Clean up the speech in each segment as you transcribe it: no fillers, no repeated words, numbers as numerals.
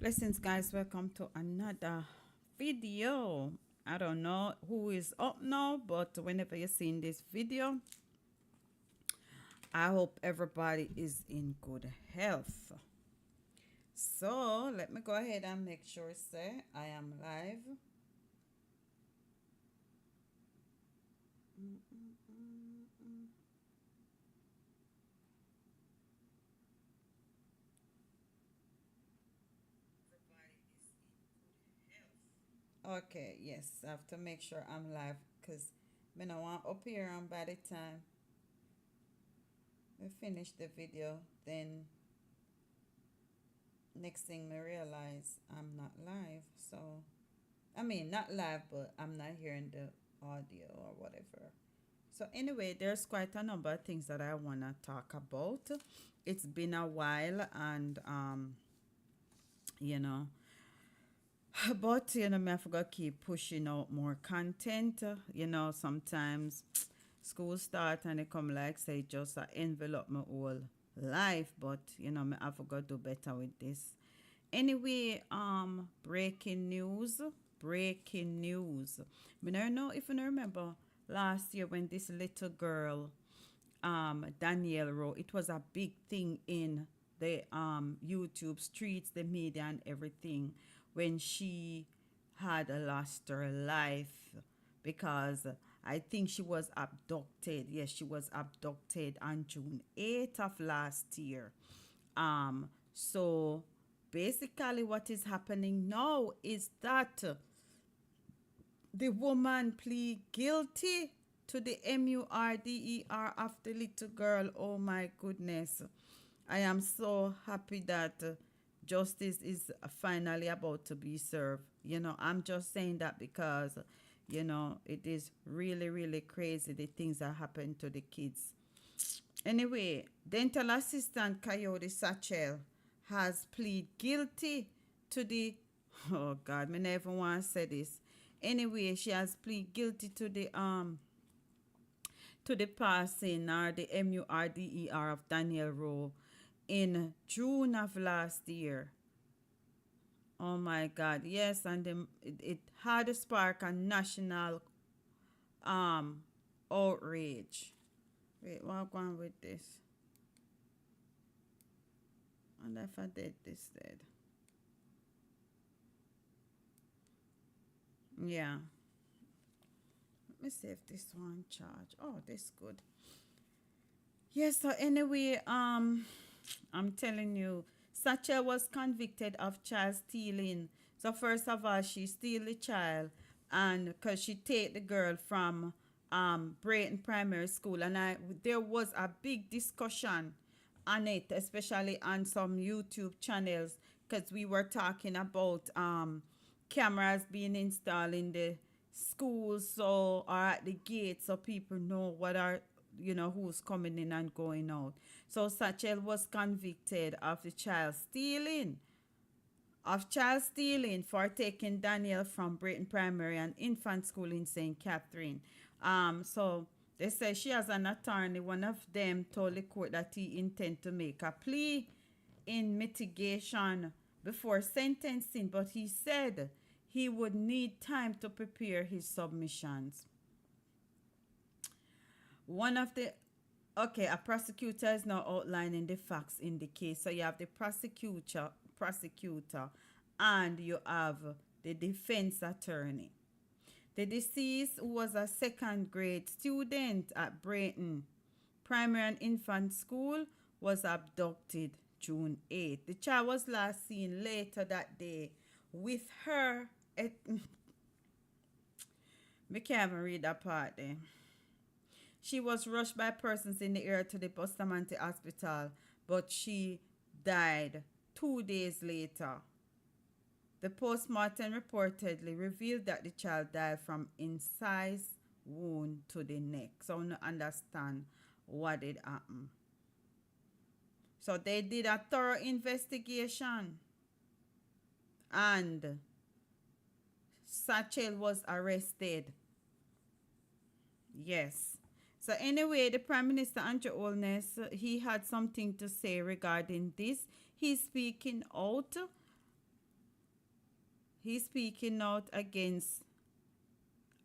Blessings, guys. Welcome to another video. I don't know who is up now, but whenever you're seeing this video, I hope everybody is in good health. So let me go ahead and make sure, say, I am live. Okay, yes, I have to make sure I'm live because I don't want up here and by the time we finish the video, then next thing I realize I'm not live. So, I mean, not live, but I'm not hearing the audio or whatever. So, anyway, there's quite a number of things that I want to talk about. It's been a while, and, you know, but, me, I forgot keep pushing out more content. Sometimes school start and they come like say just envelop my whole life, but me I forgot do better with this. Anyway, breaking news. I don't know if you remember last year when this little girl, Danielle wrote, it was a big thing in the YouTube streets, the media, and everything when she had lost her life because I think she was abducted. Yes, she was abducted on June 8th of last year. So basically, what is happening now is that the woman plead guilty to the murder of the little girl. Oh my goodness. I am so happy that justice is finally about to be served. I'm just saying that because, it is really, really crazy the things that happen to the kids. Anyway, dental assistant Coyote Satchel has plead guilty to the oh God, me never want to say this. Anyway, she has plead guilty to the passing or the murder of Daniel Rowe in June of last year. Oh my God, yes, and it had a spark a national um outrage. Wait, what going with this? And if I did this dead. Yeah. Let me see if this one charge. Oh, this good. Yes, so anyway, I'm telling you, Satchel was convicted of child stealing. So first of all, she steal the child, and because she take the girl from Brayton Primary School, and there was a big discussion on it, especially on some YouTube channels, because we were talking about cameras being installed in the schools so or at the gate so people know what are who's coming in and going out. So Satchel was convicted of child stealing for taking Daniel from Brayton Primary and Infant School in St. Catherine. So they say she has an attorney. One of them told the court that he intend to make a plea in mitigation before sentencing, but he said he would need time to prepare his submissions. One of the Okay, a prosecutor is now outlining the facts in the case. So you have the prosecutor, and you have the defense attorney. The deceased, who was a second grade student at Brayton Primary and Infant School, was abducted June 8th. The child was last seen later that day with her. Me can't even read that part there. She was rushed by persons in the area to the Bustamante Hospital, but she died 2 days later. The postmortem reportedly revealed that the child died from incise wound to the neck. So I don't understand what did happen. So they did a thorough investigation, and Satchel was arrested. Yes. So anyway, the Prime Minister Andrew Holness, he had something to say regarding this. He's speaking out he's speaking out against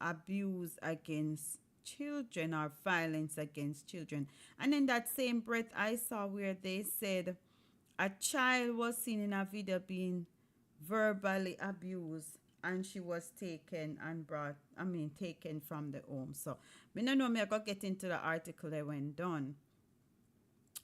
abuse against children or violence against children. And in that same breath, I saw where they said a child was seen in a video being verbally abused and she was taken and brought, taken from the home. So, me no know me I got get into the article that went done.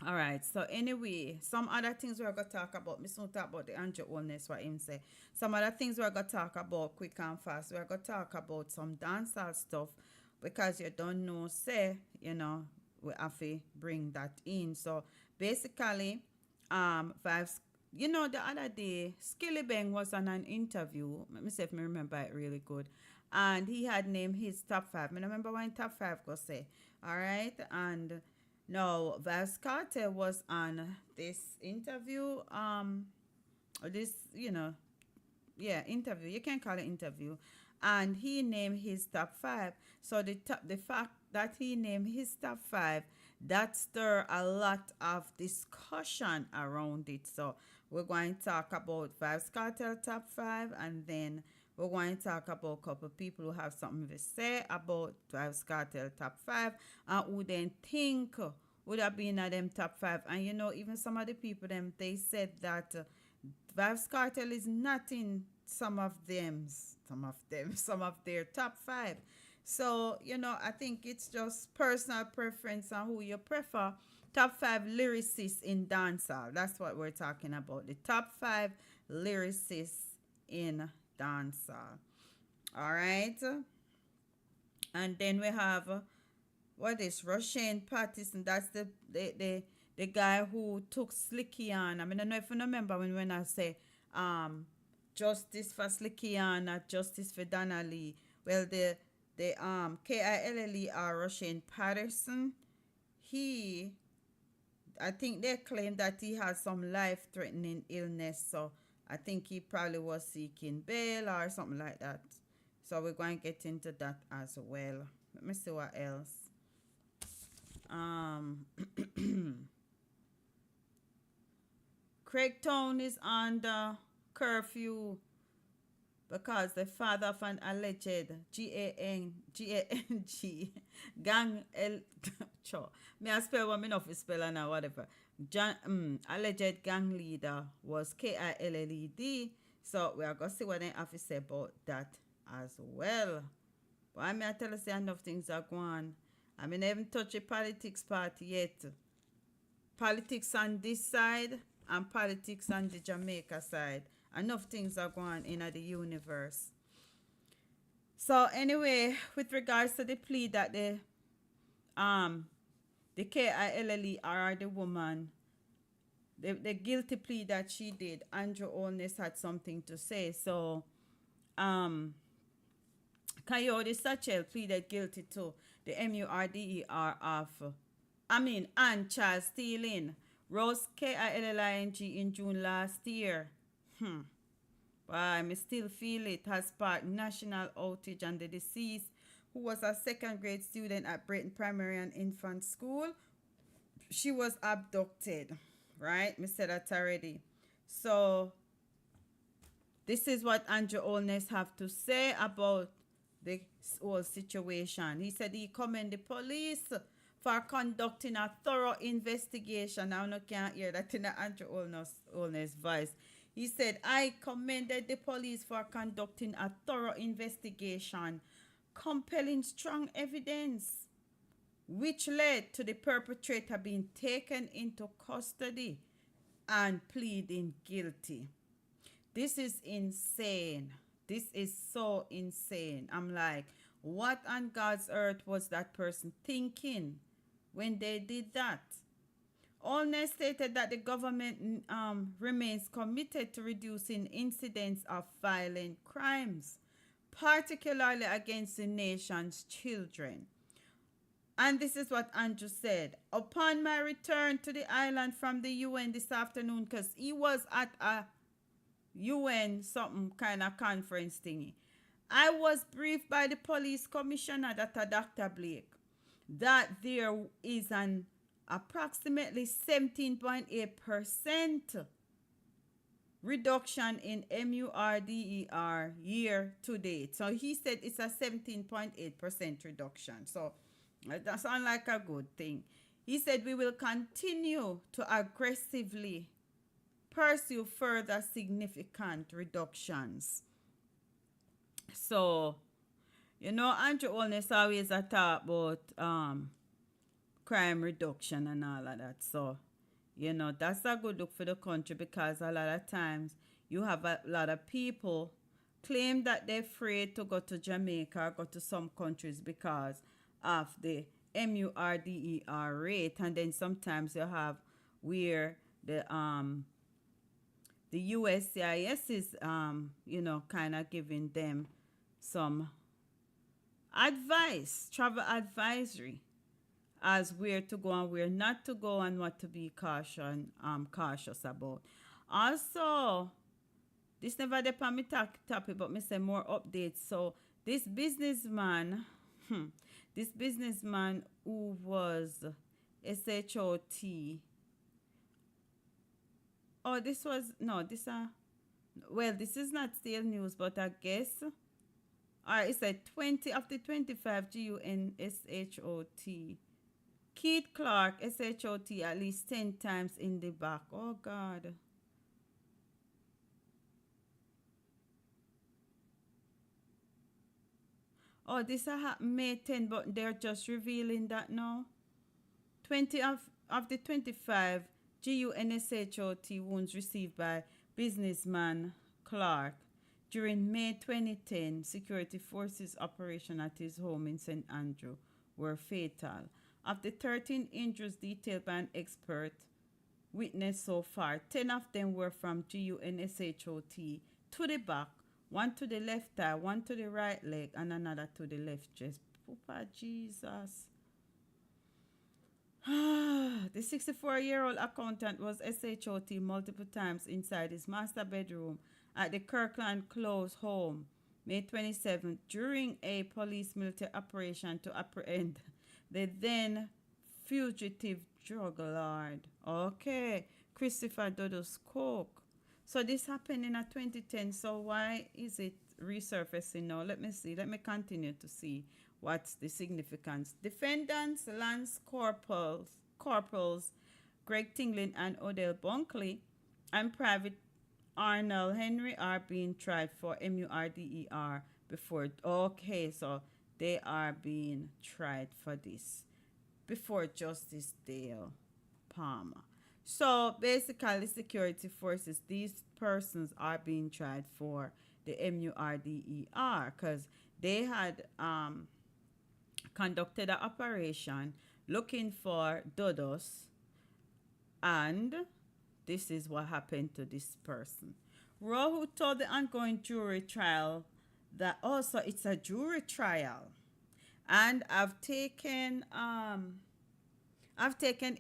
All right. So anyway, some other things we're gonna talk about. Me soon talk about the Andrew Holness what him say. Some other things we're gonna talk about quick and fast. We're gonna talk about some dancehall stuff because you don't know, say, we have to bring that in. So basically, Vybz, the other day, Skilly Bang was on an interview. Let me see if I remember it really good. And he had named his top five. I remember when top five go say. All right. And no, Vybz Kartel was on this interview. This, interview. You can call it interview, and he named his top five. So the fact that he named his top five, that stir a lot of discussion around it. So we're going to talk about Vybz Kartel top five, and then we're going to talk about a couple of people who have something to say about Vybz Kartel top five and who then think would have been at them top five. And even some of the people they said that Vybz Kartel is not in some of their top five. So, I think it's just personal preference on who you prefer. Top five lyricists in dancehall. That's what we're talking about. The top five lyricists in dancehall. All right. And then we have what is Rushane Patterson. That's the guy who took Slicky on. I don't know if you remember when I say justice for Slicky on, not justice for Donna Lee. Well, the KILLE Rushane Patterson, I think they claim that he has some life-threatening illness, so I think he probably was seeking bail or something like that. So we're going to get into that as well. Let me see what else. Craigtown is under curfew because the father of an alleged gang me I spell what me not spell now whatever. Alleged gang leader was KILLED. So we are gonna see what they have to say about that as well. But I mean I tell us enough things are going on. I mean I haven't touched the politics part yet. Politics on this side and politics on the Jamaica side. Enough things are going on in the universe. So anyway, with regards to the plea that the KILLE are the woman, the guilty plea that she did, Andrew Holness had something to say. So Coyote Satchel pleaded guilty to the MURDER and child stealing. Rose KILLING in June last year. But I still feel it has sparked national outrage, and the deceased, who was a second grade student at Brayton Primary and Infant School, she was abducted, right? Me said that already. So this is what Andrew Holness have to say about the whole situation. He said he commended the police for conducting a thorough investigation. Now I can't hear that in the Andrew Holness voice. He said, I commended the police for conducting a thorough investigation, compelling strong evidence, which led to the perpetrator being taken into custody and pleading guilty. This is insane. This is so insane. I'm like, what on God's earth was that person thinking when they did that? Holness stated that the government remains committed to reducing incidents of violent crimes, particularly against the nation's children. And this is what Andrew said. Upon my return to the island from the UN this afternoon, because he was at a UN something kind of conference thingy, I was briefed by the police commissioner, Dr. Blake, that there is an approximately 17.8% reduction in MURDER year to date. So he said it's a 17.8% reduction. So that sounds like a good thing. He said we will continue to aggressively pursue further significant reductions. So, Andrew Holness always a talk about crime reduction and all of that. So, that's a good look for the country, because a lot of times you have a lot of people claim that they're afraid to go to Jamaica or go to some countries because of the MURDER rate, and then sometimes you have where the USCIS is kind of giving them some advice, travel advisory, as where to go and where not to go, and what to be cautious about. Also, this never depend me topic, but me say more updates. So this businessman, this businessman who was SHOT. Oh, this was no, this well, this is not still news, but I guess. Alright, it said 20 of the 25 GUNSHOT. Keith Clark, SHOT, at least 10 times in the back. Oh, God. Oh, this happened May 10, but they're just revealing that now. 20 of the 25 GUNSHOT wounds received by businessman Clark during May 2010 security forces operation at his home in St. Andrew were fatal. Of the 13 injuries detailed by an expert witness so far, 10 of them were from GUNSHOT to the back, one to the left thigh, one to the right leg, and another to the left chest. Papa Jesus. The 64-year-old accountant was SHOT multiple times inside his master bedroom at the Kirkland Close home, May 27th, during a police military operation to apprehend the then fugitive drug lord. Okay, Christopher Dodos Coke. So this happened in 2010. So why is it resurfacing now? Let me see. Let me continue to see what's the significance. Defendants, Lance Corporals Greg Tinglin and Odell Bunkley and Private Arnold Henry are being tried for MURDER before. Okay, so they are being tried for this before Justice Dale Palmer. So basically, security forces, these persons are being tried for the MURDER because they had conducted an operation looking for Dodos, and this is what happened to this person. Rowe, who told the ongoing jury trial that also it's a jury trial, and I've taken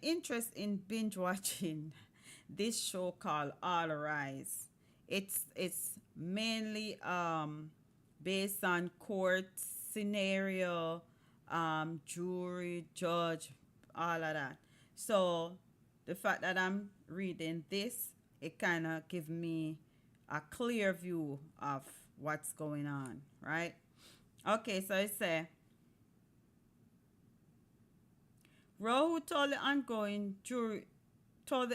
interest in binge watching this show called All Rise. It's mainly based on court scenario, jury, judge, all of that. So the fact that I'm reading this, it kind of gives me a clear view of what's going on, right? Okay, so it says, Rowe, who told the ongoing jury trial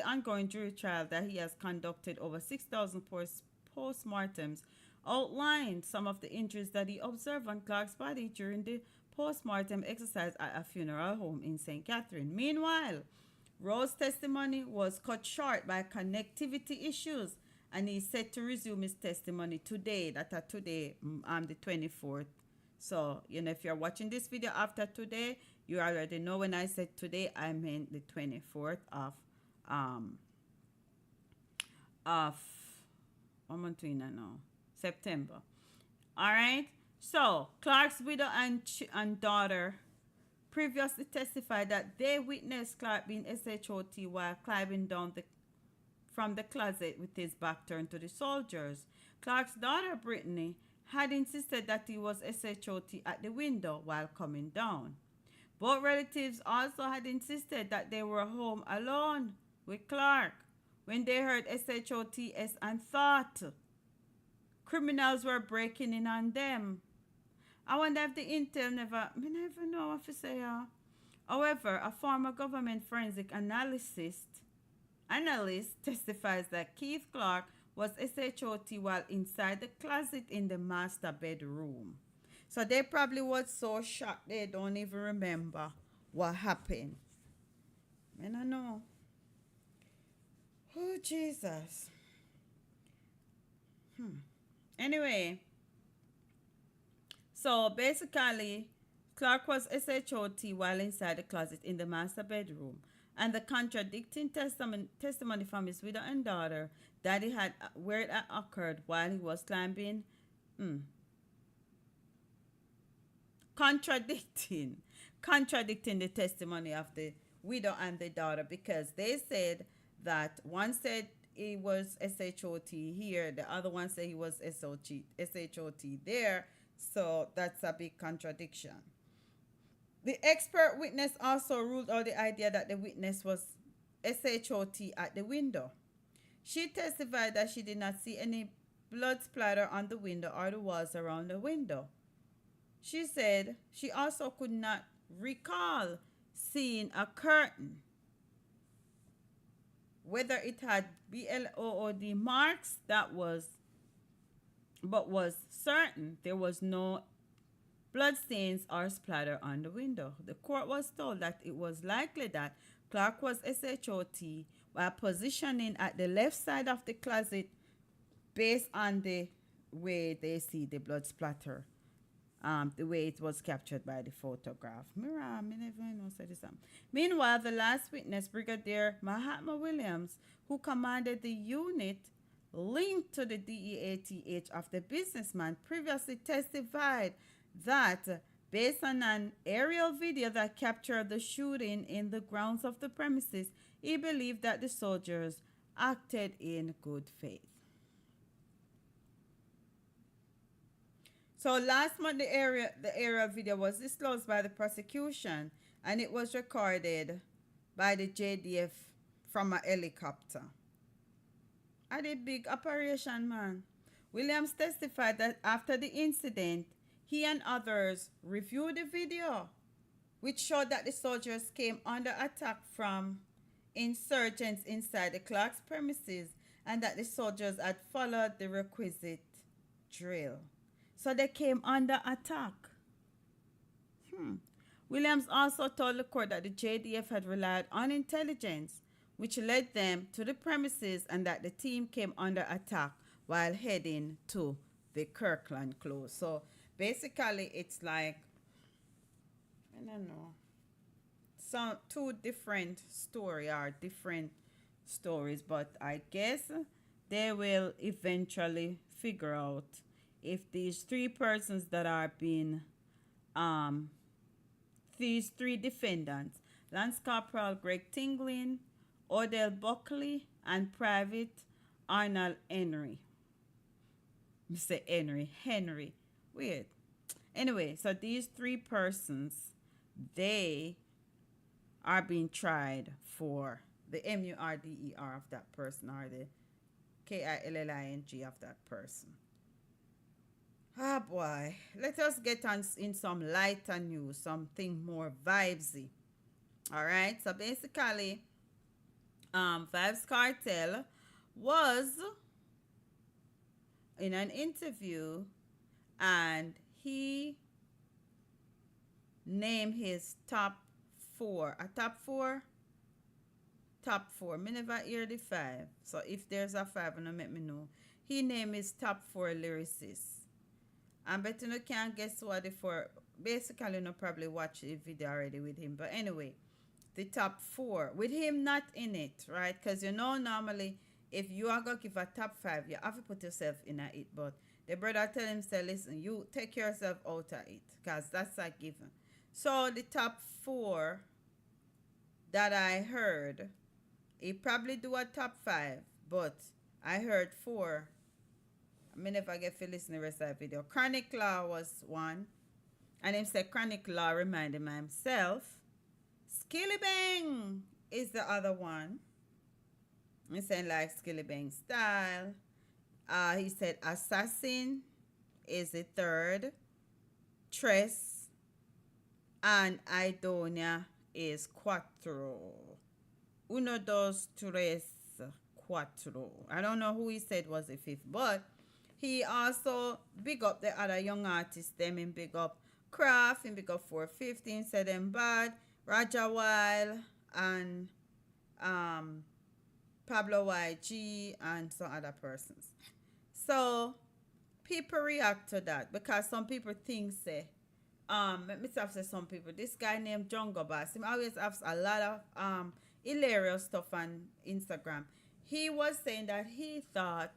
that he has conducted over 6,000 postmortems, outlined some of the injuries that he observed on Clark's body during the postmortem exercise at a funeral home in St. Catherine. Meanwhile, Rowe's testimony was cut short by connectivity issues, and he's set to resume his testimony today. Today, the 24th. So, if you're watching this video after today, you already know when I said today, I meant the 24th of what month we now? September. All right. So Clark's widow and daughter previously testified that they witnessed Clark being SHOT while climbing down from the closet with his back turned to the soldiers. Clark's daughter, Brittany, had insisted that he was SHOT at the window while coming down. Both relatives also had insisted that they were home alone with Clark when they heard SHOTS and thought criminals were breaking in on them. I wonder if the intel never know what to say. However, a former government forensic analyst testifies that Keith Clark was SHOT while inside the closet in the master bedroom. So they probably was so shocked they don't even remember what happened. I don't know. Oh, Jesus. Anyway, so basically, Clark was SHOT while inside the closet in the master bedroom. And the contradicting testimony from his widow and daughter that he had where it occurred while he was climbing. Contradicting the testimony of the widow and the daughter, because they said that one said he was SHOT here, the other one said he was SHOT there. So that's a big contradiction. The expert witness also ruled out the idea that the witness was SHOT at the window. She testified that she did not see any blood splatter on the window or the walls around the window. She said she also could not recall seeing a curtain. Whether it had BLOOD marks, but was certain there was no bloodstains or splatter on the window. The court was told that it was likely that Clark was SHOT while positioning at the left side of the closet based on the way they see the blood splatter, the way it was captured by the photograph. Meanwhile, the last witness, Brigadier Mahatma Williams, who commanded the unit linked to the DEATH of the businessman, previously testified that based on an aerial video that captured the shooting in the grounds of the premises, he believed that the soldiers acted in good faith. So last month, the aerial video was disclosed by the prosecution, and it was recorded by the JDF from a helicopter. I did big operation, man. Williams testified that after the incident, he and others reviewed the video, which showed that the soldiers came under attack from insurgents inside the Clark's premises and that the soldiers had followed the requisite drill. So they came under attack. Williams also told the court that the JDF had relied on intelligence, which led them to the premises, and that the team came under attack while heading to the Kirkland close. So basically, it's like, I don't know, two different stories, but I guess they will eventually figure out if these three persons that are being, these three defendants, Lance Corporal Greg Tinglin, Odell Buckley, and Private Arnold Henry. Mr. Henry. Weird. Anyway, so these three persons, they are being tried for the MURDER of that person, or the KILLING of that person. Ah, boy. Let us get on in some lighter news, something more vibesy. All right. So basically, Vybz Kartel was in an interview, and he named his top four. Top four. Me never hear the five. So if there's a five, and let me know. He named his top four lyricists. I bet you can't guess what the four. Basically, you know, probably watch the video already with him. But anyway, the top four with him not in it, right? Because you know, normally if you are gonna give a top five, you have to put yourself in it. But the brother tell him, say, listen, you take yourself out of it, because that's a given. So the top four that I heard, he probably do a top five, but I heard four. I never get to listen to the rest of the video. Chronic Law was one. And him say Chronic Law reminded me himself. Skilly Bang is the other one. He said like Skilly Bang style. He said Assassin is the third. Tres and Idonia is cuatro. Uno, dos, tres, cuatro. I don't know who he said was the fifth, but he also big up the other young artists. Them in big up Craft, in big up 415, said them bad. Raja Wild and um, Pablo YG and some other persons. So people react to that because some people think say let me say some people. This guy named Jungle Bass, he always has a lot of hilarious stuff on Instagram. He was saying that he thought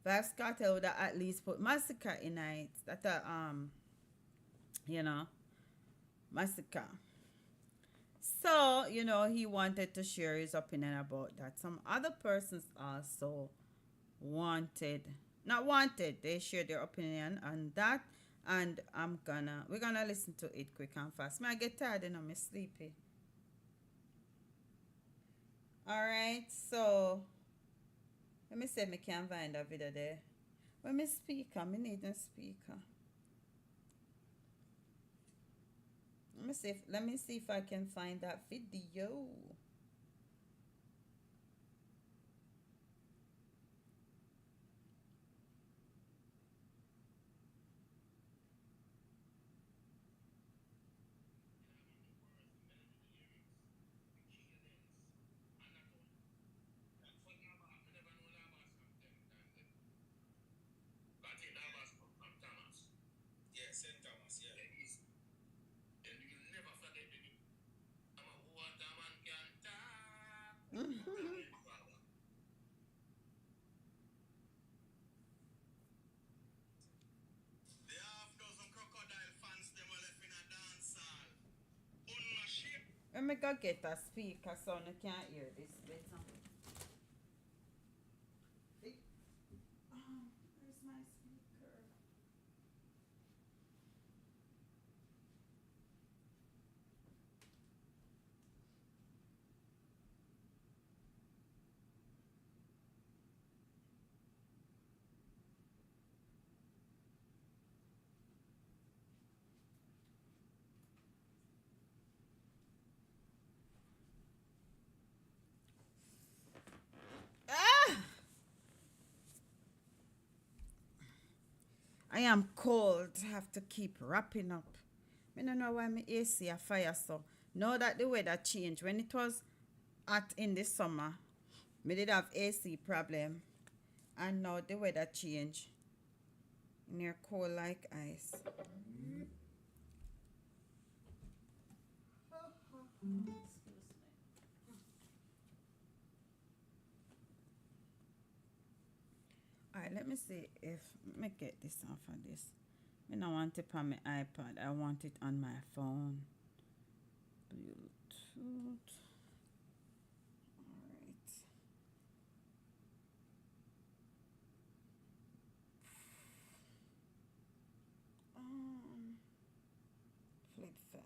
Vybz Kartel would have at least put Massacre in it. That you know, Massacre. So, he wanted to share his opinion about that. Some other persons also wanted, not wanted, they shared their opinion on that. And we're gonna listen to it quick and fast. I get tired and I'm sleepy. Alright, so let me see if I can find a video there. When me speaker, I need a speaker. Let me see if I can find that video. Let me go get a speaker so I can't hear this better. Where's my speaker? Ah! I am cold. I have to keep wrapping up. I don't know why my AC a fire so. Now that the weather changed, when it was hot in the summer, me did have AC problem. And now the weather changed. Near cold like ice. Alright, let me see if me get this off of this. I don't want it on my iPad. I want it on my phone. Bluetooth. Alright. Flip 5.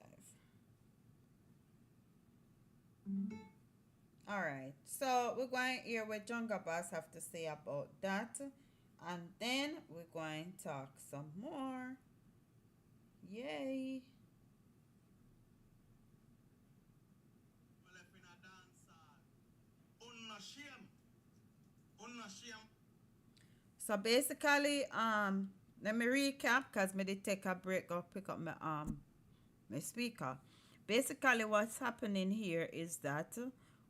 Alright. So we're going to hear what Jungle Bass have to say about that. And then we're going to talk some more. Yay. So basically, let me recap because me did take a break or pick up my speaker. Basically, what's happening here is that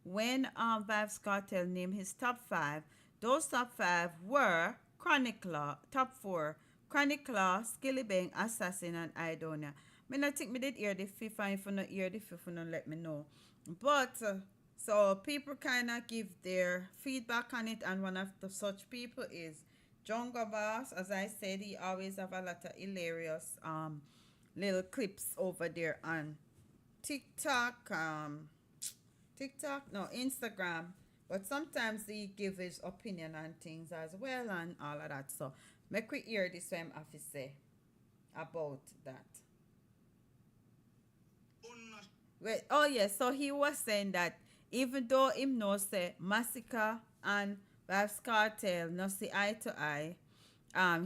when Vybz Kartel named his top 5, those top 5 were Chronicler, top 4, Chronicler, Skilly Bang, Assassin, and Idonia. I not think me did hear the fifth, and if you not hear the fifth, you not let me know. But so people kind of give their feedback on it, and one of the such people is Jungle Boss. As I said, he always have a lot of hilarious little clips over there on TikTok, no, Instagram. But sometimes he give his opinion on things as well and all of that. So make we hear this one have to say about that. Wait, oh yes, so he was saying that even though him knows say Massacre and Vybz Kartel not see eye to eye,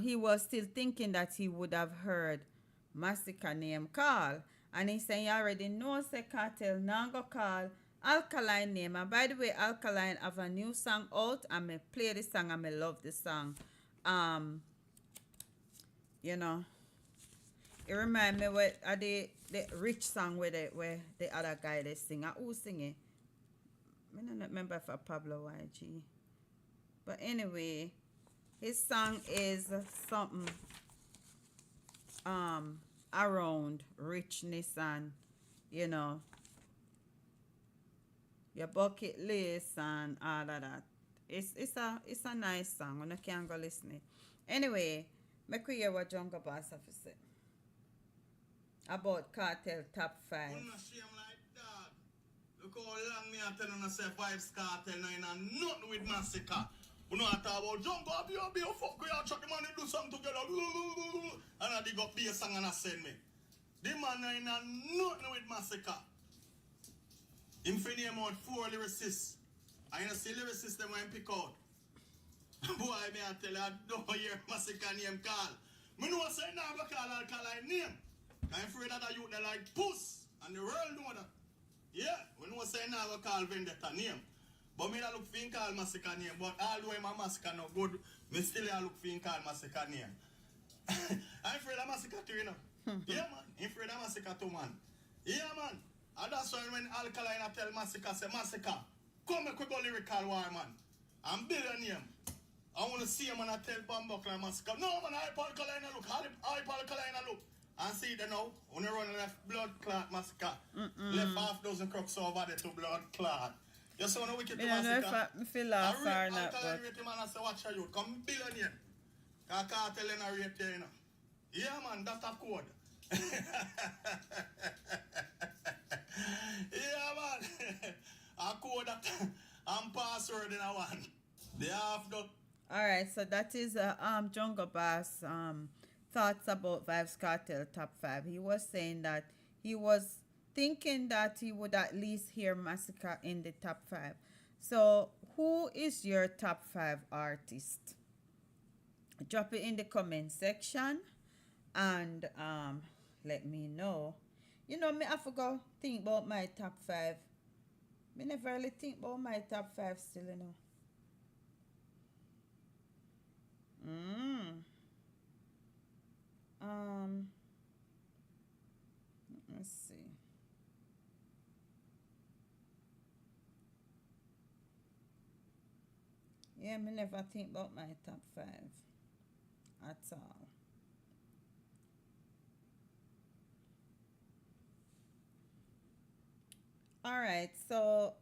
he was still thinking that he would have heard Massacre name call. And he saying, you already know, say Cartel now go call Alkaline name. And by the way, Alkaline have a new song out. I may play this song. I may love this song. Um, you know, it remind me what the rich song where the other guy they sing. Who sing it? I don't remember if I Pablo YG. But anyway, his song is something around richness and you know your bucket list and all of that. It's a nice song. When I can go listen it. Anyway, make we hear what Jungle Boss have to say about Cartel top five. I'm not shame like that. Look how long me a tell you say Vybz Kartel no in a nothing with Massacre. We know I talk about Jungle be a fuck we all chuck the man do something together. And I dig up be a song and I send me. The man no in a nothing with Massacre. Him fin name out 4 lyricists. I know see lyricists them when pick out. Boy, me I tell you, I don't hear Massacre name call. Me know say now go call Alkaline name. I'm afraid that the youth they like puss. And the world know that. Yeah, we know say now go call Vendetta name. But me not look for him call Massacre name. But although my Massacre no good, me still look for him call Massacre name. I'm afraid of Massacre too, you know. Yeah, man. I'm afraid of Massacre too, man. Yeah, man. And that's why when Alkaline tell Massacre, say Massacre, come make we go lyrical war, man. I'm billionaire. I want to see him and I tell Bambuckler Massacre. No, man, I Alkaline look. I Alkaline look. And see the now, when you run left blood clot Massacre. Left half dozen crooks over there to blood clot. You see when the wicked to Massacre. I feel laugh or not, but... Alkaline rate him and I say, watch your youth, come billionaire. Because Cartel in a rate here, you know. Yeah, man, that's a code. Yeah, man. A code that and password in a one. They have the... Alright, so that is Jungle Bass thoughts about Vybz Kartel top 5. He was saying that he was thinking that he would at least hear Massacre in the top 5. So who is your top 5 artist? Drop it in the comment section and let me know. You know, me I forgot think about my top 5. Me never really think about my top 5 still, you know. Let's see. Yeah, me never think about my top 5 at all. All right, so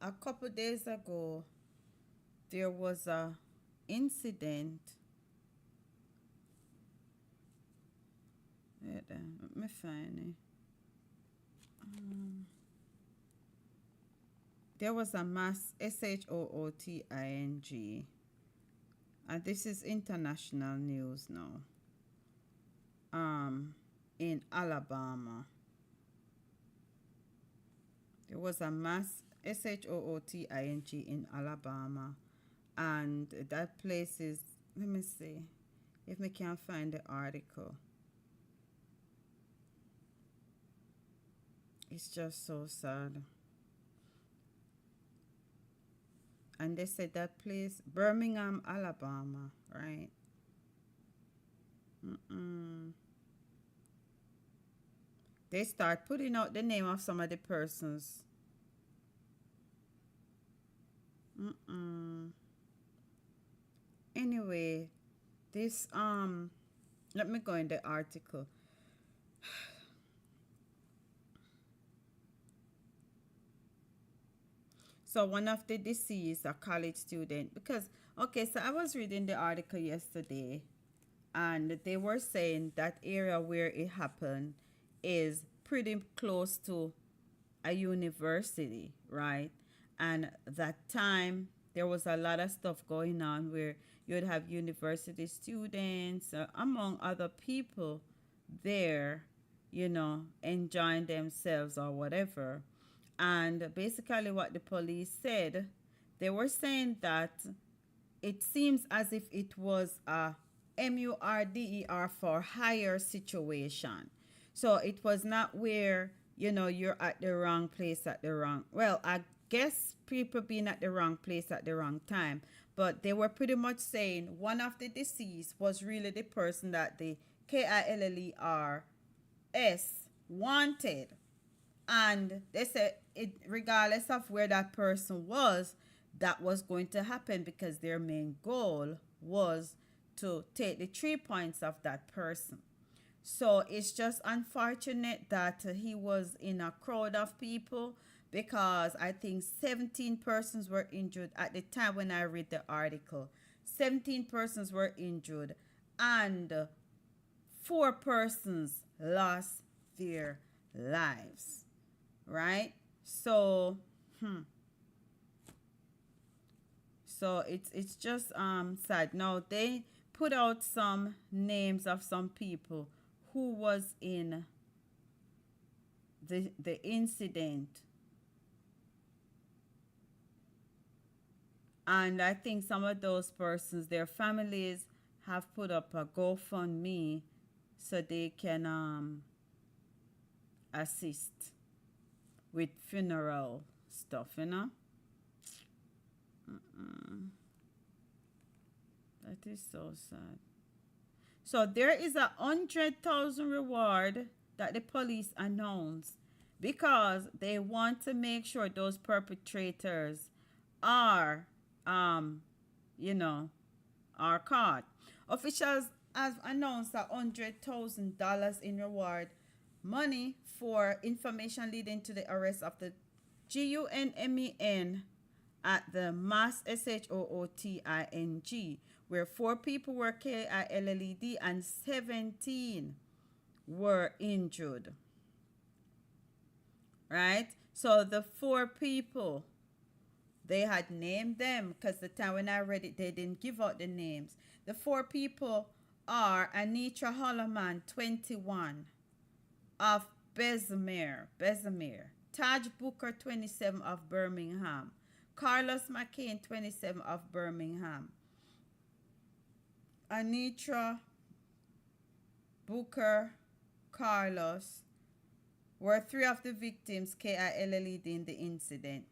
a couple days ago, there was a incident. Let me find it. There was a mass SHOOTING, and this is international news now. In Alabama. There was a mass SHOOTING in Alabama, and that place is, let me see if we can find the article. It's just so sad. And they said that place, Birmingham, Alabama, right? They start putting out the name of some of the persons. Anyway, this let me go in the article. So one of the deceased, a college student, because okay, so I was reading the article yesterday, and they were saying that area where it happened is pretty close to a university, right? And that time there was a lot of stuff going on where you'd have university students, among other people there, you know, enjoying themselves or whatever. And basically what the police said, They were saying that it seems as if it was a MURDER for hire situation. So it was not where, you're at the wrong place at the wrong, well, I guess people being at the wrong place at the wrong time. But they were pretty much saying one of the deceased was really the person that the KILLERS wanted. And they said it, regardless of where that person was, that was going to happen because their main goal was to take the 3 points of that person. So it's just unfortunate that he was in a crowd of people, because I think 17 persons were injured at the time when I read the article. 17 persons were injured, and 4 persons lost their lives. Right? So, so it's just sad. Now they put out some names of some people who was in the incident, and I think some of those persons, their families have put up a GoFundMe so they can assist with funeral stuff, That is so sad. So there is 100,000 reward that the police announced because they want to make sure those perpetrators are, are caught. Officials have announced $100,000 in reward money for information leading to the arrest of the GUNMEN at the Mass SHOOTING, where 4 people were KILLED and 17 were injured. Right? So the 4 people, they had named them, because the time when I read it, they didn't give out the names. The 4 people are Anitra Holloman, 21, of Bessemer, Taj Booker, 27, of Birmingham, Carlos McCain, 27, of Birmingham, Anitra, Booker, Carlos were 3 of the victims KILLED in the incident.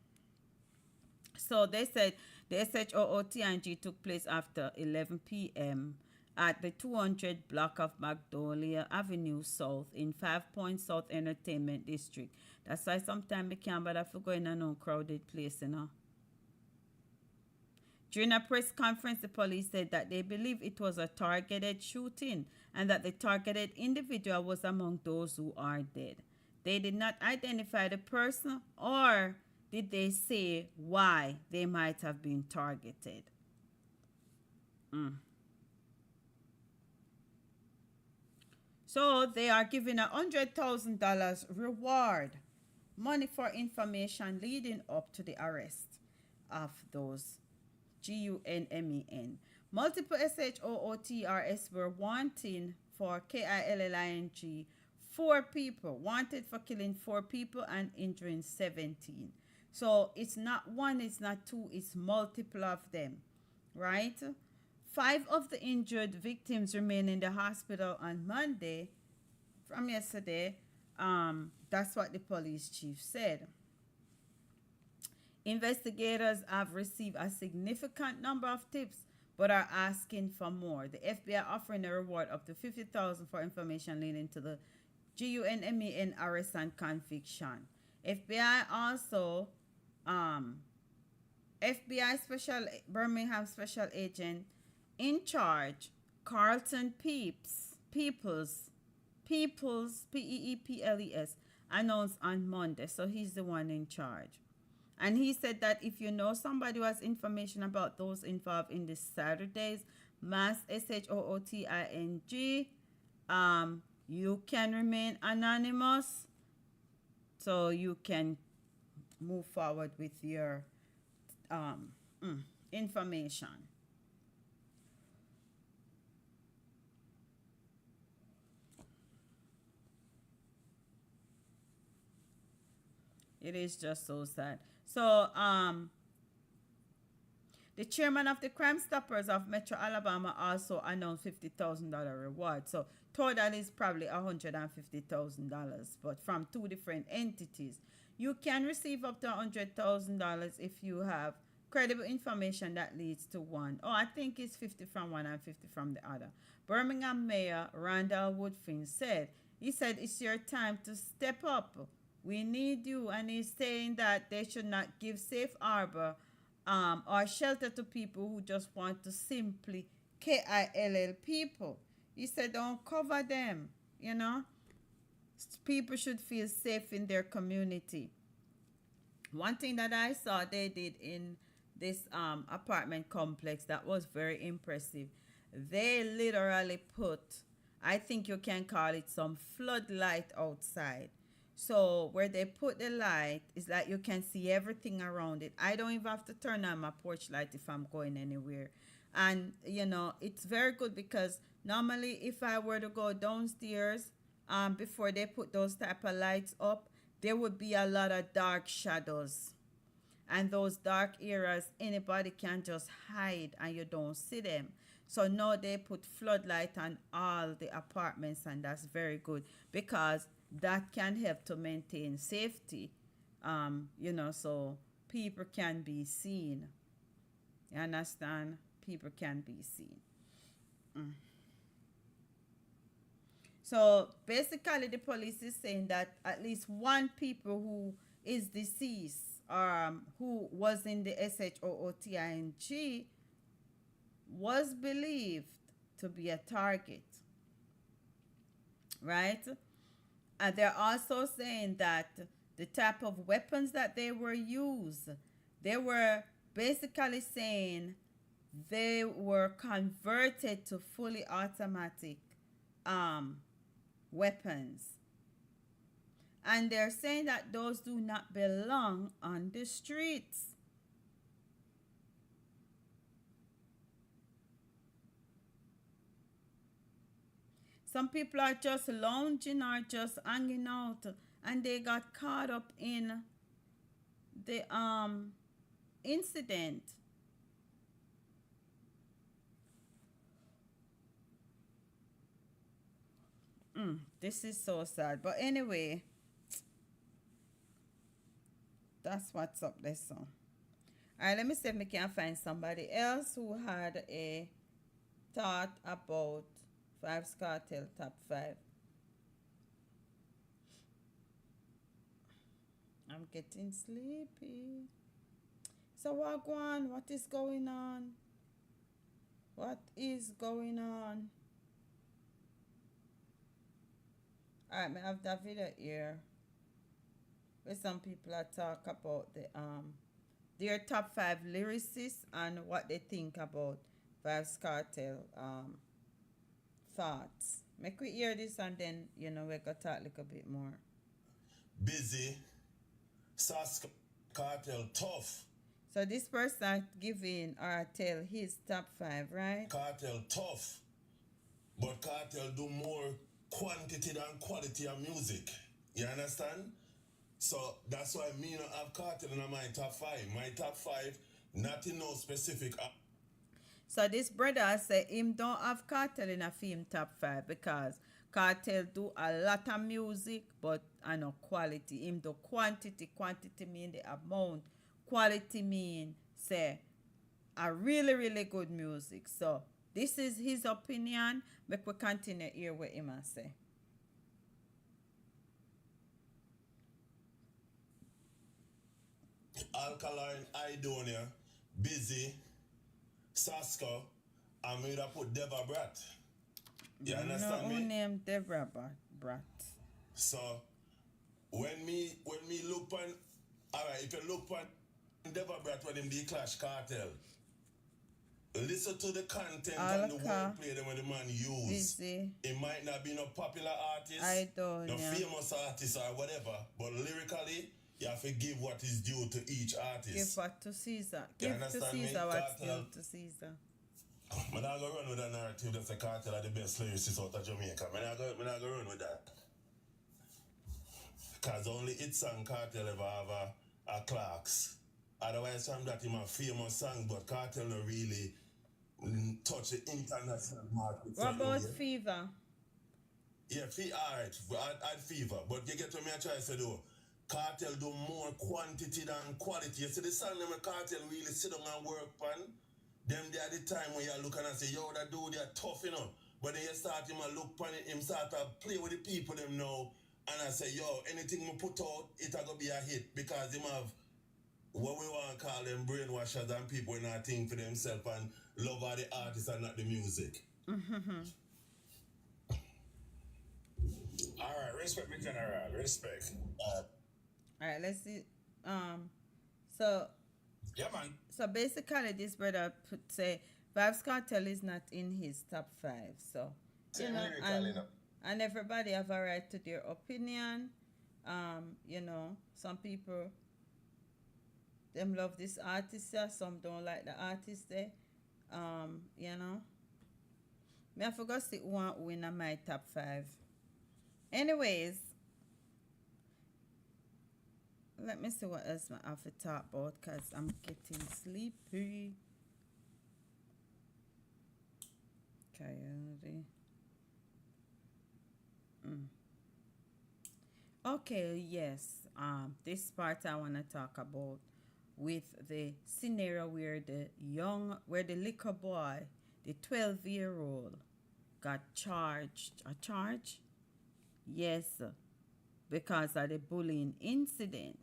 So they said the SHOOTING took place after 11 p.m. at the 200 block of Magnolia Avenue South in 5 Points South Entertainment District. That's why sometimes I can't bother to go in a no-crowded place, During a press conference, the police said that they believe it was a targeted shooting and that the targeted individual was among those who are dead. They did not identify the person, or did they say why they might have been targeted. So they are giving $100,000 reward money for information leading up to the arrest of those GUNMEN. Multiple SHOOTRS were wanting for KILLING 4 people, wanted for killing 4 people and injuring 17. So it's not 1, it's not 2, it's multiple of them, right? 5 of the injured victims remain in the hospital on Monday from yesterday. That's what the police chief said. Investigators have received a significant number of tips but are asking for more. The FBI offering a reward up to $50,000 for information leading to the GUNMEN arrest and conviction. FBI also, FBI special Birmingham special agent in charge, Carlton Peoples, PEEPLES, announced on Monday. So he's the one in charge. And he said that if you know somebody who has information about those involved in this Saturday's mass SHOOTING, you can remain anonymous, so you can move forward with your information. It is just so sad. So The chairman of the Crime Stoppers of Metro Alabama also announced $50,000 reward. So total is probably $150,000, but from two different entities. You can receive up to $100,000 if you have credible information that leads to one. Oh, I think it's 50 from one and 50 from the other. Birmingham Mayor Randall Woodfin said, he said, it's your time to step up. We need you. And he's saying that they should not give safe harbor or shelter to people who just want to simply KILL people. He said, don't cover them, you know. People should feel safe in their community. One thing that I saw they did in this apartment complex that was very impressive, they literally put, I think you can call it some floodlight outside. So where they put the light, it's like you can see everything around it. I don't even have to turn on my porch light if I'm going anywhere. And, you know, it's very good because normally if I were to go downstairs before they put those type of lights up, there would be a lot of dark shadows. And those dark areas, anybody can just hide and you don't see them. So now they put floodlight on all the apartments, and that's very good because that can help to maintain safety, you know, so people can be seen. You understand? People can be seen. So basically the police is saying that at least one people who is deceased who was in the SHOOTING was believed to be a target, right? And they're also saying that the type of weapons that they were used, they were basically saying they were converted to fully automatic weapons. And they're saying that those do not belong on the streets. Some people are just lounging or just hanging out, and they got caught up in the incident. This is so sad. But anyway, that's what's up there. So, all right, let me see if we can find somebody else who had a thought about Vybz Kartel top 5. I'm getting sleepy. So Wagwan, what is going on? What is going on? Alright, I have that video here where some people are talk about their top 5 lyricists and what they think about Vybz Kartel thoughts. Make we hear this and then, you know, we can talk a little bit more. Busy, Sask, Kartel tough. So this person giving or tell his top 5, right? Kartel tough, but Kartel do more quantity than quality of music. You understand? So that's why me not have Kartel in my top 5. My top 5, not in no specific. So this brother say him don't have Kartel in a film top 5 because Kartel do a lot of music, but I know quality. Him do quantity. Quantity mean the amount. Quality mean say a really, really good music. So this is his opinion. Make we continue here with him and say. Alkaline, Idonia, Busy, Sasko, and me would have put Deva Brat. You understand me? Who named Deborah Brat? So when me look on, alright, if you look on Deva Brat when him the Clash Kartel, listen to the content and the wordplay that when the man use. Busy. It might not be no popular artist, no famous artist or whatever, but lyrically, you have to give what is due to each artist. Give what to Caesar. Give to Caesar what's due to Caesar. I'm not going to run with a narrative that's a Kartel are the best lyricists out of Jamaica. I'm not going to run with that. Because only its song Kartel ever have a Clarks, Otherwise, from that, him a famous song, but Cartel not really touch the international market. What So, about yeah. Fever? Yeah, alright, add Fever. But you get what me I try to say though. Cartel do more quantity than quality. You see the song them Cartel really sit down and work on. Them they at the time when you look and say, yo, that dude they're tough, you know. But then you start him and look on it, him start to play with the people them now. And I say, yo, anything we put out, it'll go be a hit because him have what we want to call them brainwashers and people not think for themselves and love all the artists and not the music. All right, respect me, general. Respect. All right, let's see. So Yeah, man. so basically, this brother say Vybz Kartel is not in his top 5. So you Same know, lyrical, you know. and everybody have a right to their opinion. You know, some people them love this artist here, some don't like the artist there. You know, me I forgot see who want win in my top 5. Anyways, let me see what else I have to talk about because I'm getting sleepy. Coyote. Okay, yes. This part I want to talk about with the scenario where the liquor boy, the 12-year-old, got charged. A charge? Yes, because of the bullying incident.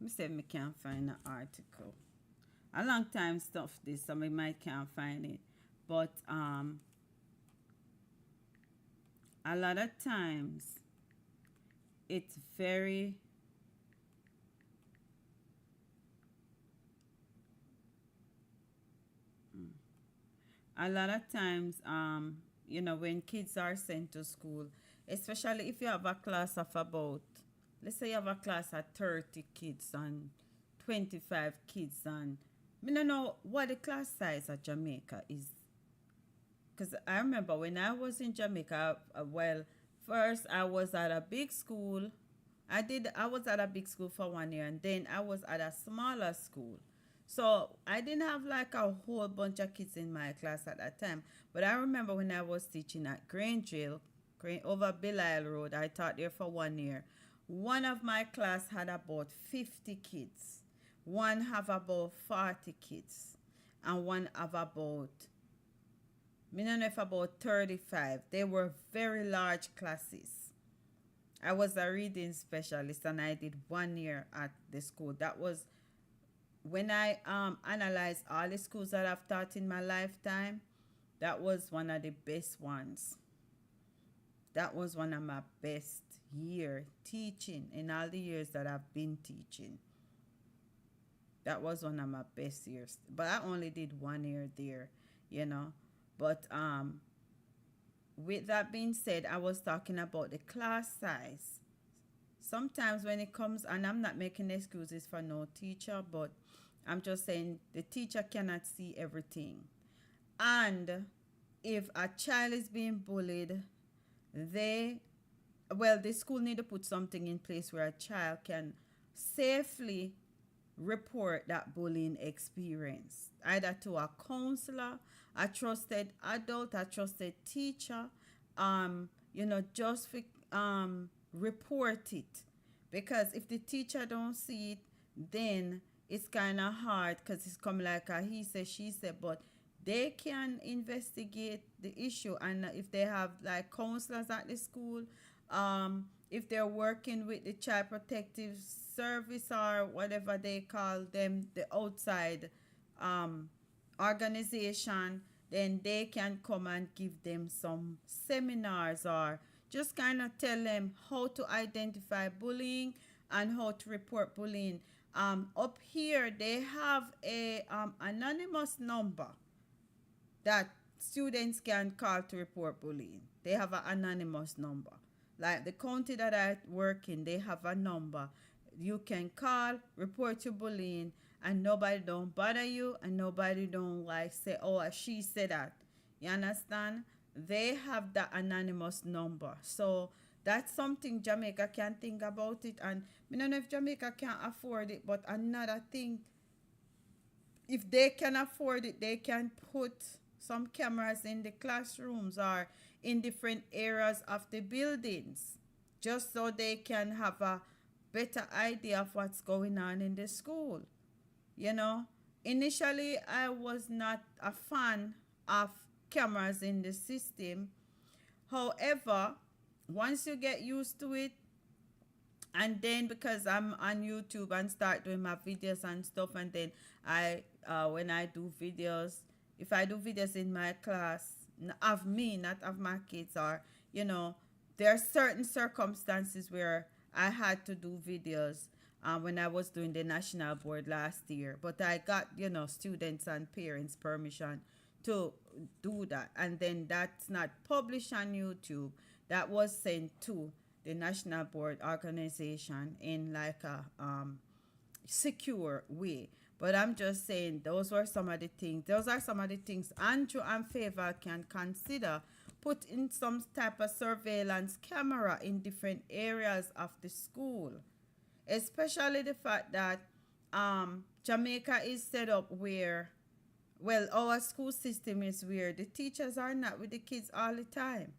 Me say me can't find an article. A long time stuff this, so me might can't find it. But a lot of times it's very a lot of times you know, when kids are sent to school, especially if you have a class of about, let's say you have a class of 30 kids and 25 kids, and I don't know what the class size of Jamaica is. Because I remember when I was in Jamaica, well, first I was at a big school. I was at a big school for 1 year, and then I was at a smaller school. So I didn't have like a whole bunch of kids in my class at that time. But I remember when I was teaching at Grangeville, over Belial Road, I taught there for 1 year. One of my class had about 50 kids. One have about 40 kids. And one have about, I don't know if about 35. They were very large classes. I was a reading specialist and I did 1 year at the school. That was when I analyzed all the schools that I've taught in my lifetime. That was one of the best ones. That was one of my best year teaching in all the years that I've been teaching. That was one of my best years. But I only did 1 year there, you know. But with that being said, I was talking about the class size. Sometimes when it comes, and I'm not making excuses for no teacher, but I'm just saying the teacher cannot see everything. And if a child is being bullied, the school need to put something in place where a child can safely report that bullying experience, either to a counselor, a trusted adult, a trusted teacher, just report it. Because if the teacher don't see it, then it's kind of hard because it's come like a he said, she said, but they can investigate the issue. And if they have like counselors at the school, if they're working with the child protective service or whatever they call them, the outside organization, then they can come and give them some seminars or just kind of tell them how to identify bullying and how to report bullying. Up here, they have a anonymous number that students can call to report bullying. They have an anonymous number. Like the county that I work in, they have a number. You can call, report your bullying, and nobody don't bother you, and nobody don't like say, oh, she said that. You understand? They have that anonymous number. So That's something Jamaica can think about it. And I don't know if Jamaica can afford it, but another thing, if they can afford it, they can put some cameras in the classrooms or in different areas of the buildings, just so they can have a better idea of what's going on in the school. You know, initially I was not a fan of cameras in the system. However, once you get used to it, and then because I'm on YouTube and start doing my videos and stuff, and then I when I do videos, if I do videos in my class of me, not of my kids, or you know, there are certain circumstances where I had to do videos when I was doing the national board last year, but I got, you know, students and parents permission to do that, and then that's not published on YouTube. That was sent to the national board organization in like a secure way. But I'm just saying those are some of the things Andrew and Favor can consider. Put in some type of surveillance camera in different areas of the school, especially the fact that Jamaica is set up where, well, our school system is where the teachers are not with the kids all the time.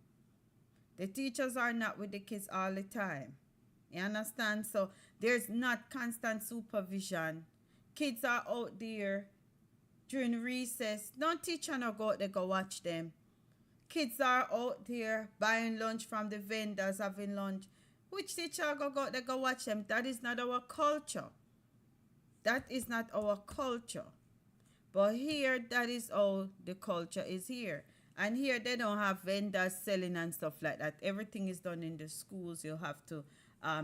The teachers are not with the kids all the time. You understand? So there's not constant supervision. Kids are out there during recess. No teacher no go out there go watch them. Kids are out there buying lunch from the vendors, having lunch. Which teacher go out there go watch them? That is not our culture. That is not our culture. But here, that is how the culture is here. And here they don't have vendors selling and stuff like that. Everything is done in the schools. You have to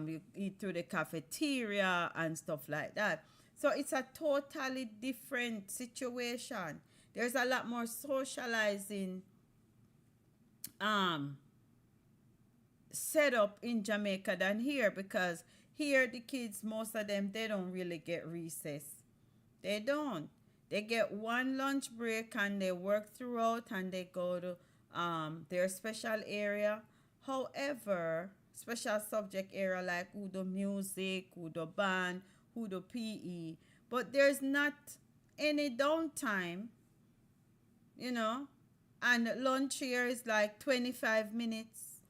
you eat through the cafeteria and stuff like that. So it's a totally different situation. There's a lot more socializing set up in Jamaica than here, because here the kids, most of them, they don't really get recess. They don't. They get one lunch break and they work throughout and they go to their special area. However, special subject area like who do music, who do band, who do PE. But there's not any downtime, you know. And lunch here is like 25 minutes.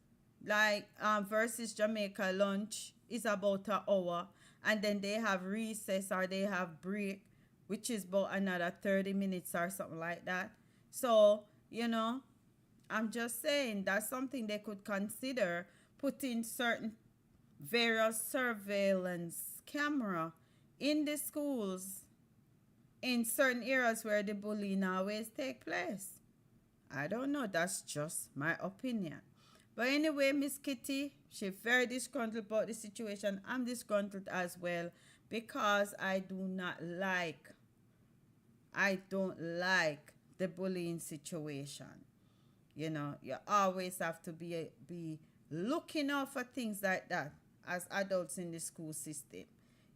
Like versus Jamaica, lunch is about an hour. And then they have recess or they have break, which is about another 30 minutes or something like that. So, you know, I'm just saying that's something they could consider, putting certain various surveillance camera in the schools in certain areas where the bullying always take place. I don't know. That's just my opinion. But anyway, Miss Kitty, she's very disgruntled about the situation. I'm disgruntled as well because I don't like the bullying situation. You know, you always have to be looking out for things like that as adults in the school system,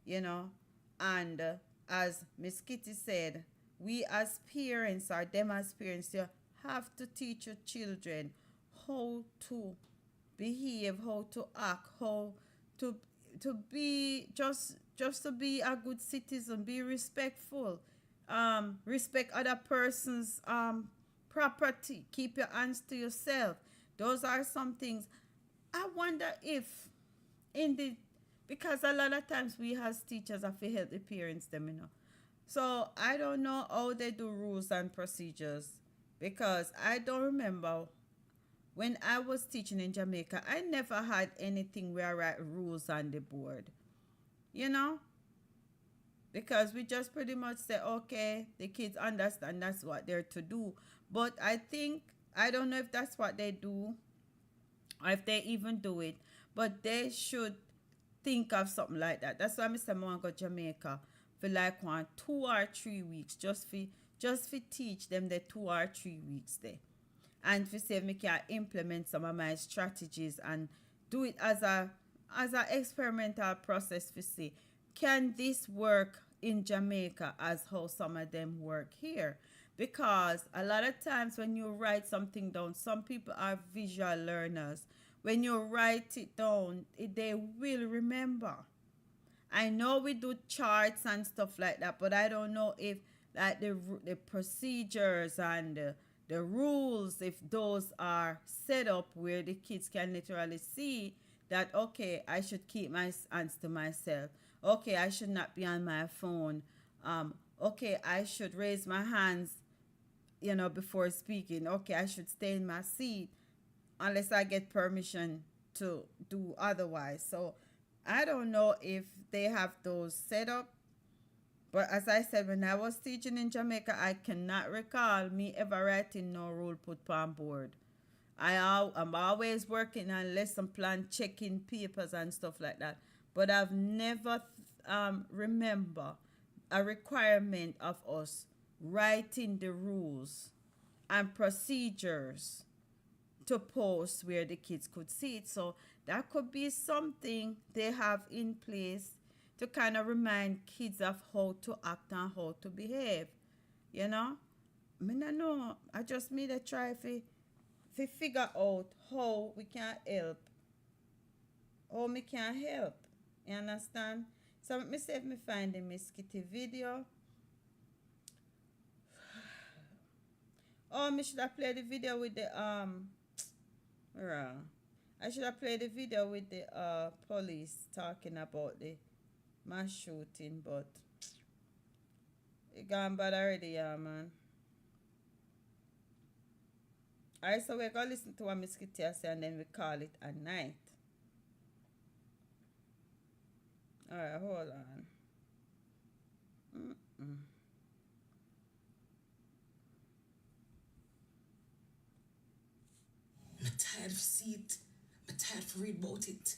you know. And as Miss Kitty said, we as parents, or them as parents, you have to teach your children how to behave, how to act, how to be just to be a good citizen, be respectful, respect other person's property, keep your hands to yourself. Those are some things. I wonder if because a lot of times we as teachers have to help the parents them, you know. So I don't know how they do rules and procedures, because I don't remember when I was teaching in Jamaica, I never had anything where I write rules on the board, you know, because we just pretty much say, okay, the kids understand that's what they're to do. But I don't know if that's what they do or if they even do it, but they should think of something like that. That's why I say I want to go to Jamaica for like 2 or 3 weeks, just for teach them the 2 or 3 weeks there. And for say me can implement some of my strategies and do it as a experimental process for see, can this work in Jamaica as how some of them work here? Because a lot of times when you write something down, some people are visual learners. when you write it down, they will remember. I know we do charts and stuff like that, but I don't know if like the procedures and the rules, if those are set up where the kids can literally see that, okay, I should keep my hands to myself. Okay, I should not be on my phone. Okay, I should raise my hands, before speaking. Okay, I should stay in my seat unless I get permission to do otherwise. So I don't know if they have those set up. But as I said, when I was teaching in Jamaica, I cannot recall me ever writing no rule put on board. I'm always working on lesson plan, checking papers and stuff like that. But I've never remember a requirement of us writing the rules and procedures to post where the kids could see it. So that could be something they have in place to kind of remind kids of how to act and how to behave. I don't know. I just made a try to figure out how we can help. How we can help. You understand? So let me see if me find the Miss Kitty video. Oh, me should have played the video with the I should have played the video with the police talking about the mass shooting, but it gone bad already, yeah, man. Alright, so we're gonna listen to what Miss Kitty say and then we call it a night. Alright, hold on. I'm tired of see it. I'm tired of read about it.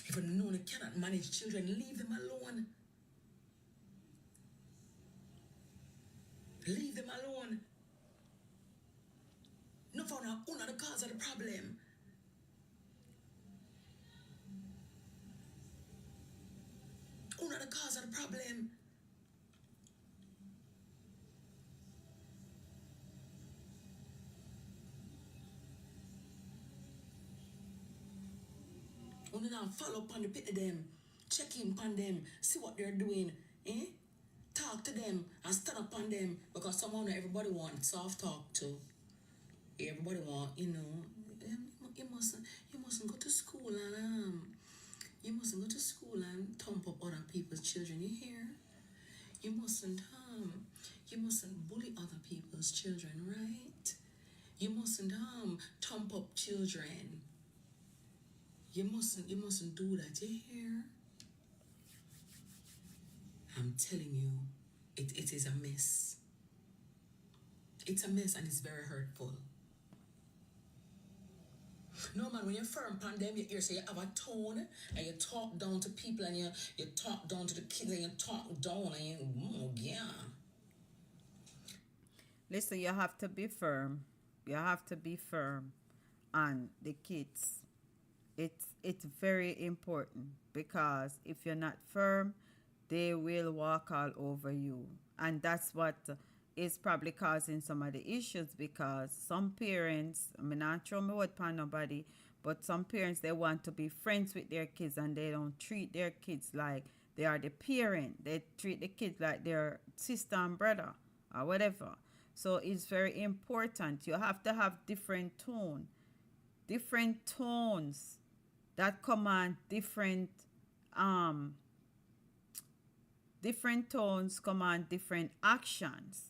If you know they cannot manage children, leave them alone. Leave them alone. No for now, una the cause of the problem. Una the cause of the problem. Una now follow up on the pit of them, check in on them, see what they're doing, talk to them and stand up on them, because somehow not everybody wants soft talk to. Everybody want, you mustn't go to school and you mustn't go to school and thump up other people's children, you hear? You mustn't bully other people's children, right? You mustn't thump up children. You mustn't do that, you hear? I'm telling you, it is a mess. It's a mess and it's very hurtful. No man, when you're firm upon them, you hear say you have a tone and you talk down to people and you talk down to the kids and you talk down and yeah. Listen, you have to be firm. You have to be firm on the kids. It's very important, because if you're not firm, they will walk all over you. And that's what is probably causing some of the issues, because some parents, I mean, not throw my word upon nobody, but some parents, they want to be friends with their kids and they don't treat their kids like they are the parent. They treat the kids like their sister and brother or whatever. So it's very important. You have to have different tones that command different tones command different actions.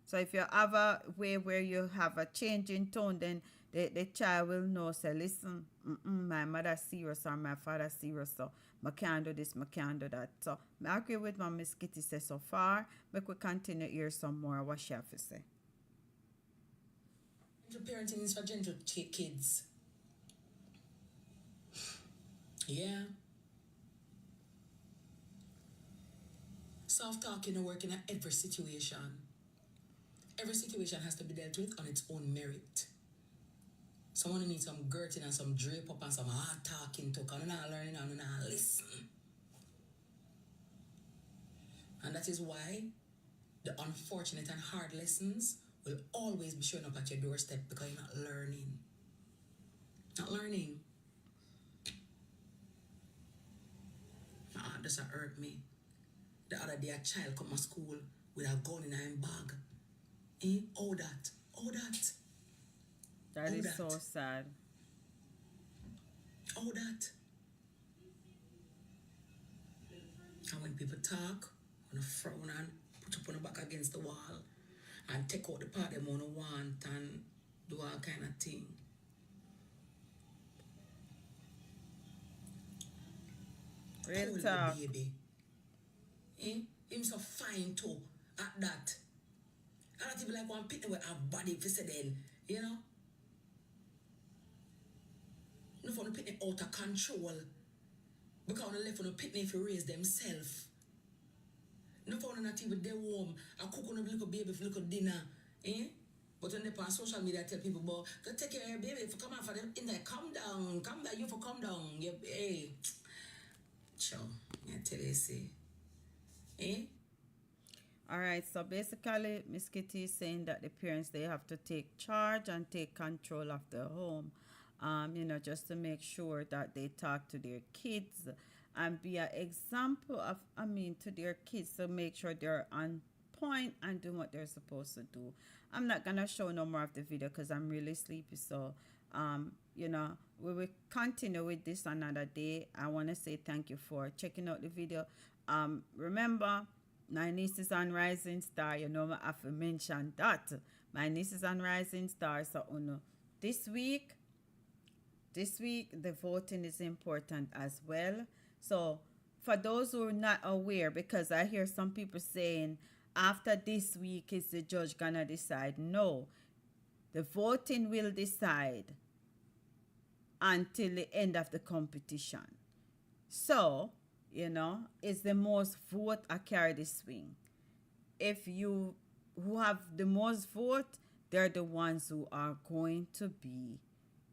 So if you have a way where you have a change in tone, then the child will know, say, listen, my mother serious or my father serious, so I can't do this, I can't do that. So I agree with what Miss Kitty says so far, but we continue to hear some more what she have to say. Parenting is for gentle kids. Yeah. Soft talking and working at every situation. Every situation has to be dealt with on its own merit. Someone needs some girting and some drape up and some hard talking to come and not learning and not listen. And that is why the unfortunate and hard lessons will always be showing up at your doorstep because you're not learning. Not learning. Does hurt me. The other day a child come to school with a gun in her bag. All that. That is so sad. All that. And when people talk, when frown and put up on the back against the wall and take out the part they want and do all kind of thing. Real Poor talk. baby. Him so fine too at that. And not even like one pit with a body for say then, you know? No for the pitney out of control. Because on the left on the pitney if you raise themselves. No for not even their home. I cook on a little baby for little dinner. But when they on social media tell people, but go take care of your baby. If you come out for them in there, calm down, you for come down. Hey. Chow. I tell you say. All right, so basically, Miss Kitty is saying that the parents, they have to take charge and take control of their home, just to make sure that they talk to their kids and be an example of, to their kids to make sure they're on point and doing what they're supposed to do. I'm not going to show no more of the video because I'm really sleepy, so, we will continue with this another day. I want to say thank you for checking out the video. Remember, my niece is on Rising Star. I have to mention that. My niece is on Rising Star. So, this week, the voting is important as well. So, for those who are not aware, because I hear some people saying, after this week, is the judge going to decide? No. The voting will decide until the end of the competition. So, it's the most vote I carry the swing. If you who have the most vote, they're the ones who are going to be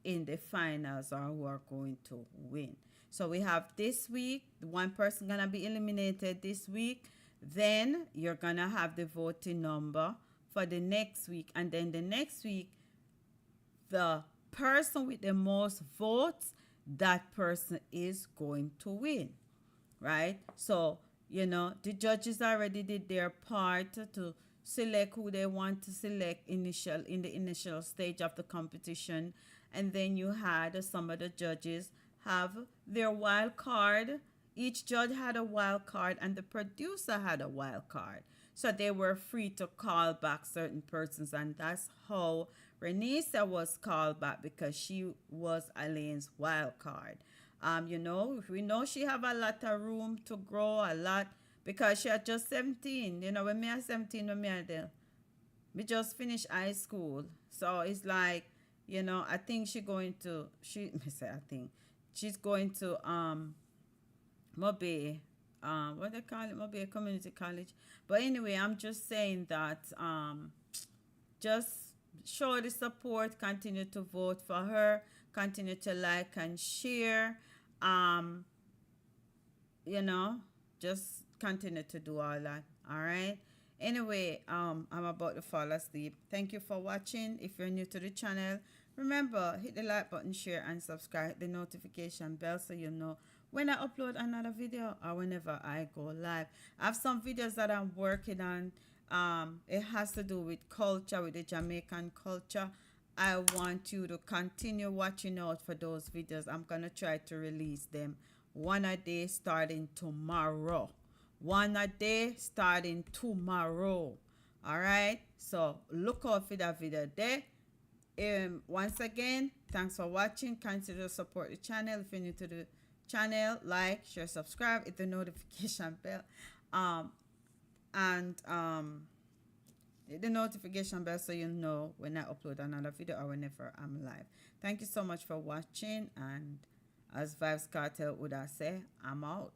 in the finals or who are going to win. So we have this week, one person gonna be eliminated this week. Then you're gonna have the voting number for the next week, and then the next week, the person with the most votes, that person is going to win. Right? So, the judges already did their part to select who they want to select in the initial stage of the competition. And then you had some of the judges have their wild card. Each judge had a wild card and the producer had a wild card. So they were free to call back certain persons, and that's how Renisa was called back, because she was Elaine's wild card. We know she have a lot of room to grow, a lot, because she had just 17. When me at 17, me just finished high school. So it's like, I think she's going to Mobile, what they call it, Mobile Community College. But anyway, I'm just saying that, just show the support, continue to vote for her, continue to like and share, just continue to do all that. All right. Anyway, I'm about to fall asleep. Thank you for watching. If you're new to the channel, remember, hit the like button, share, and subscribe. Hit the notification bell so you know when I upload another video or whenever I go live. I have some videos that I'm working on. It has to do with culture, with the Jamaican culture. I want you to continue watching out for those videos. I'm going to try to release them one a day starting tomorrow. One a day starting tomorrow. All right? So look out for that video there. Once again, thanks for watching. Continue to support the channel. If you're new to the channel, like, share, subscribe, hit the notification bell. Hit the notification bell so you know when I upload another video or whenever I'm live. Thank you so much for watching, and as Vybz Kartel would I say, I'm out.